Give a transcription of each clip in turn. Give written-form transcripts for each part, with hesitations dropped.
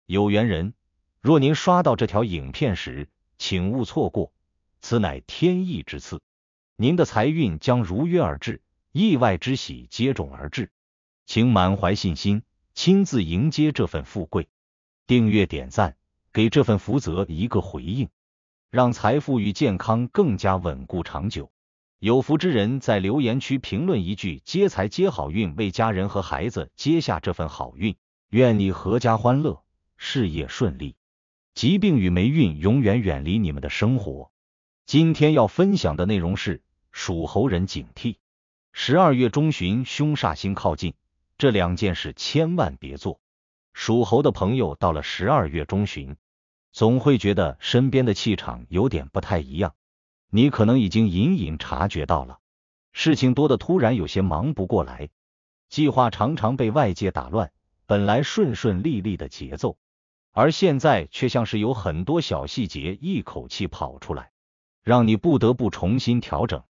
有緣人，若您刷到這條影片時，請勿錯過，此乃天意之賜，您的財運將如約而至，意外之喜接踵而至，請滿懷信心，親自迎接這份富貴。訂閱點讚，給這份福澤一個回應，讓財富與健康更加穩固長久。有福之人在留言區評論一句接財接好運，為家人和孩子接下這份好運，願你闔家歡樂，事業順利，疾病與霉運永遠遠離你們的生活。今天要分享的內容是屬猴人警惕，12月中旬凶煞星靠近，這兩件事千萬別做。屬猴的朋友到了12月中旬，總會覺得身邊的氣場有點不太一樣，你可能已經隱隱察覺到了，事情多得突然有些忙不過來，計劃常常被外界打亂，本來順順利利的節奏，而現在卻像是有很多小細節一口氣跑出來，讓你不得不重新調整。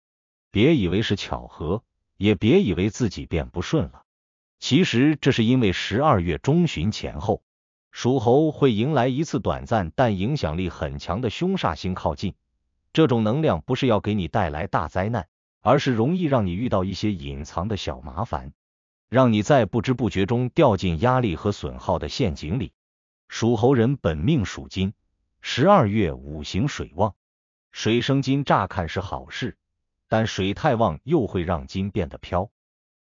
別以為是巧合，也別以為自己變不順了，其實這是因為12月中旬前後，屬猴會迎來一次短暫但影響力很強的凶煞星靠近。這種能量不是要給你帶來大災難，而是容易讓你遇到一些隱藏的小麻煩，讓你在不知不覺中掉進壓力和損耗的陷阱裡。屬猴人本命屬金，12月五行水旺，水生金乍看是好事，但水太旺又會讓金變得飄，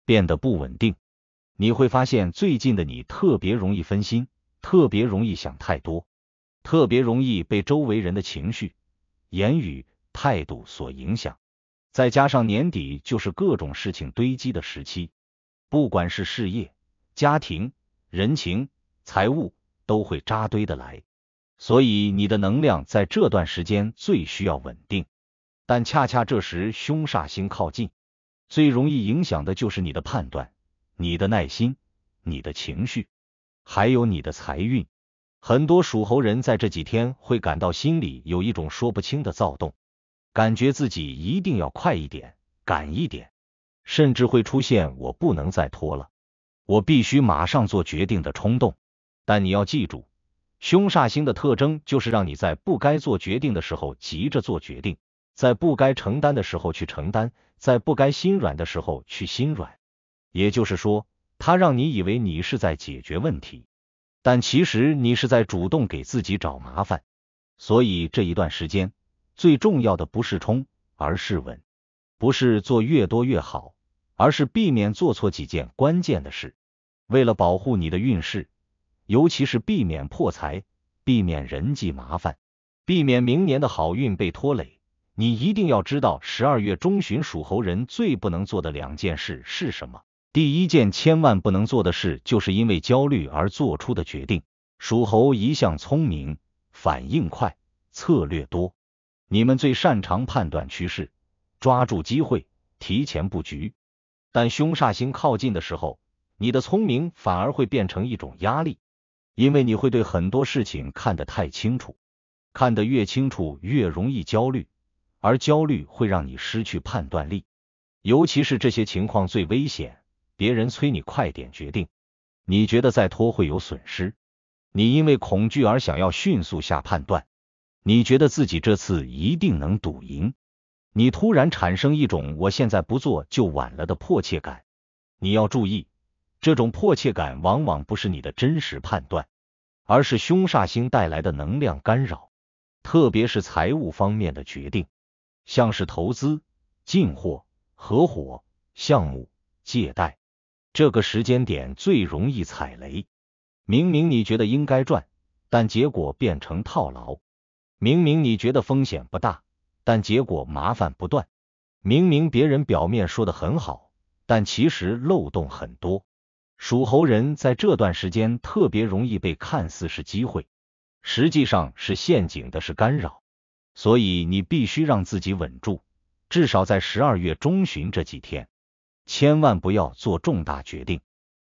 變得不穩定。你會發現最近的你特別容易分心，特別容易想太多，特別容易被周圍人的情緒、言語、態度所影響。再加上年底就是各種事情堆積的時期，不管是事業、家庭、人情、財務，都會扎堆的來，所以你的能量在這段時間最需要穩定。但恰恰這時凶煞星靠近，最容易影響的就是你的判斷、你的耐心、你的情緒，還有你的財運。很多屬猴人在這幾天會感到心裡有一種說不清的躁動，感覺自己一定要快一點、趕一點，甚至會出現我不能再拖了，我必須馬上做決定的衝動。但你要記住，凶煞星的特徵就是讓你在不該做決定的時候急着做決定，在不該承擔的時候去承擔，在不該心軟的時候去心軟。也就是說，它讓你以為你是在解決問題，但其實你是在主動給自己找麻煩。所以這一段時間，最重要的不是衝，而是穩，不是做越多越好，而是避免做錯幾件關鍵的事。為了保護你的運勢，尤其是避免破財，避免人際麻煩，避免明年的好運被拖累，你一定要知道12月中旬屬猴人最不能做的2件事是什麼。第一件千萬不能做的事，就是因為焦慮而做出的決定。屬猴一向聰明，反應快，策略多，你們最擅長判斷趨勢，抓住機會，提前布局。但凶煞星靠近的時候，你的聰明反而會變成一種壓力，因為你會对很多事情看得太清楚，看得越清楚越容易焦慮，而焦慮会讓你失去判斷力。尤其是這些情況最危險，別人催你快點決定，你覺得再拖會有損失，你因為恐懼而想要迅速下判斷，你覺得自己這次一定能賭贏，你突然產生一種我現在不做就晚了的迫切感。你要注意，這種迫切感往往不是你的真實判斷，而是凶煞星帶來的能量干擾，特別是財務方面的決定，像是投資、進貨、合夥、項目、借貸，這個時間點最容易踩雷。明明你覺得應該賺，但結果變成套牢；明明你覺得風險不大，但結果麻煩不斷；明明別人表面說得很好，但其實漏洞很多。屬猴人在這段時間特別容易被看似是機會，實際上是陷阱的是干擾，所以你必須讓自己穩住，至少在12月中旬這幾天，千萬不要做重大決定。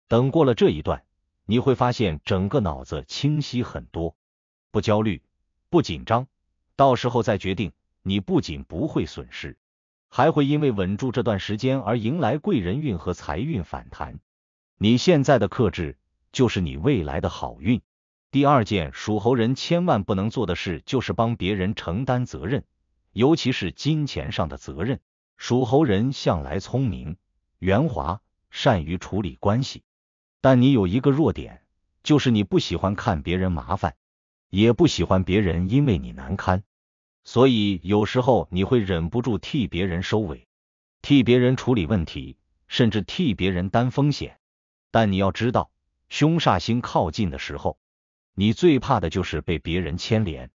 等過了這一段，你會發現整個腦子清晰很多，不焦慮，不緊張，到時候再決定，你不僅不會損失，還會因為穩住這段時間而迎來貴人運和財運反彈。你現在的克制，就是你未來的好運。第二件屬猴人千萬不能做的事就是幫別人承擔責任，尤其是金錢上的責任。屬猴人向來聰明、圓滑，善於處理關係，但你有一個弱點，就是你不喜歡看別人麻煩，也不喜歡別人因為你難堪，所以有時候你會忍不住替別人收尾，替別人處理問題，甚至替別人擔風險。但你要知道，凶煞星靠近的時候，你最怕的就是被別人牽連，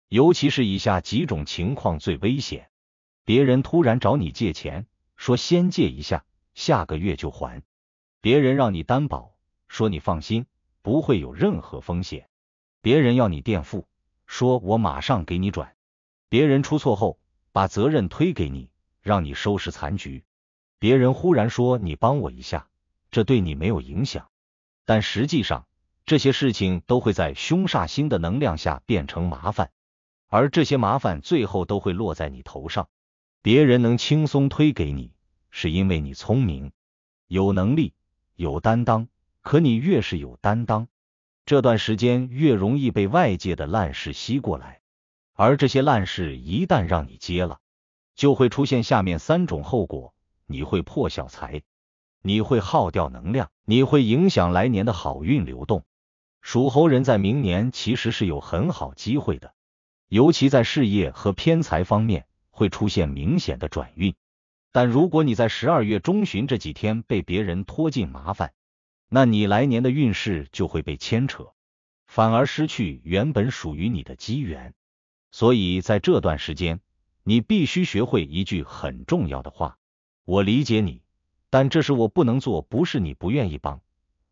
尤其是以下幾種情況最危險。別人突然找你借錢，說先借一下，下個月就還。別人讓你擔保，說你放心，不會有任何風險。別人要你墊付，說我馬上給你轉。別人出錯後，把責任推給你，讓你收拾殘局。別人忽然說你幫我一下，這對你沒有影響，但實際上這些事情都會在凶煞星的能量下變成麻煩，而這些麻煩最後都會落在你頭上。別人能輕鬆推給你，是因為你聰明、有能力、有擔當，可你越是有擔當，這段時間越容易被外界的爛事吸過來，而這些爛事一旦讓你接了，就會出現下面3種後果：你會破小財，你會耗掉能量，你會影響來年的好運流動。屬猴人在明年其實是有很好機會的，尤其在事業和偏財方面會出現明顯的轉運。但如果你在12月中旬這幾天被別人拖進麻煩，那你來年的運勢就會被牽扯，反而失去原本屬於你的機緣。所以在這段時間，你必須學會一句很重要的話：我理解你，但這是我不能做，不是你不願意幫，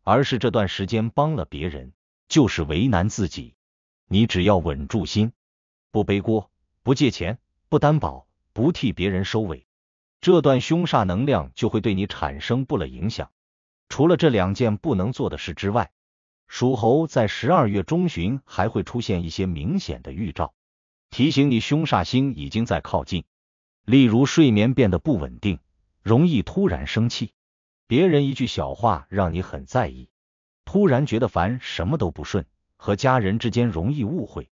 而是這段時間幫了別人，就是為難自己。你只要穩住心，不背鍋，不借錢，不擔保，不替別人收尾，這段凶煞能量就會對你產生不利影響。除了這2件不能做的事之外，屬猴在12月中旬還會出現一些明顯的預兆，提醒你凶煞星已經在靠近。例如睡眠變得不穩定，容易突然生氣，別人一句小話讓你很在意，突然覺得煩，什麼都不順，和家人之間容易誤會，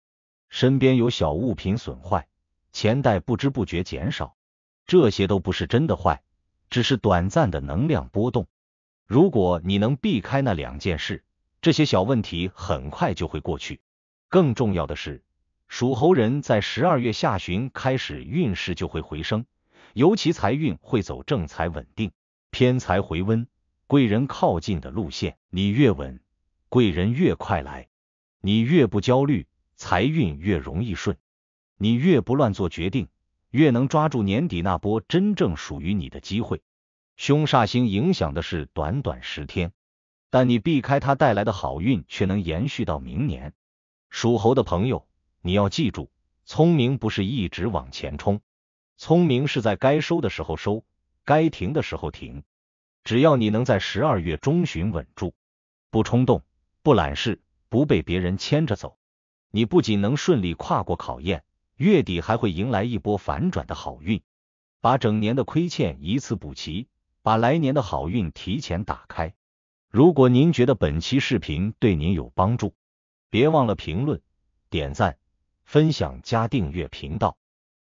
身邊有小物品損壞，錢袋不知不覺減少，這些都不是真的壞，只是短暫的能量波動。如果你能避開那2件事，這些小問題很快就会過去。更重要的是，屬猴人在12月下旬開始運勢就會回升，尤其財運會走正財穩定、偏財回溫、貴人靠近的路線。你越穩，貴人越快來；你越不焦慮，財運越容易順；你越不亂做決定，越能抓住年底那波真正屬於你的機會。凶煞星影響的是短短10天，但你避開它帶來的好運卻能延續到明年。屬猴的朋友，你要記住，聰明不是一直往前衝，聰明是在該收的時候收，該停的時候停。只要你能在12月中旬穩住，不衝動，不攬事，不被別人牽着走，你不僅能順利跨過考驗，月底還會迎來一波反轉的好運，把整年的虧欠一次補齊，把來年的好運提前打開。如果您覺得本期視頻對您有幫助，別忘了評論、點讚、分享加訂閱頻道。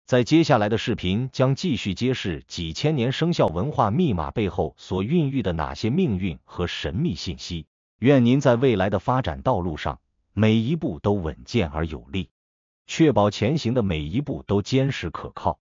在接下来的視頻將繼續揭示幾千年生肖文化密碼背後所孕育的哪些命運和神秘信息。願您在未來的發展道路上，每一步都穩健而有力，確保前行的每一步都堅實可靠。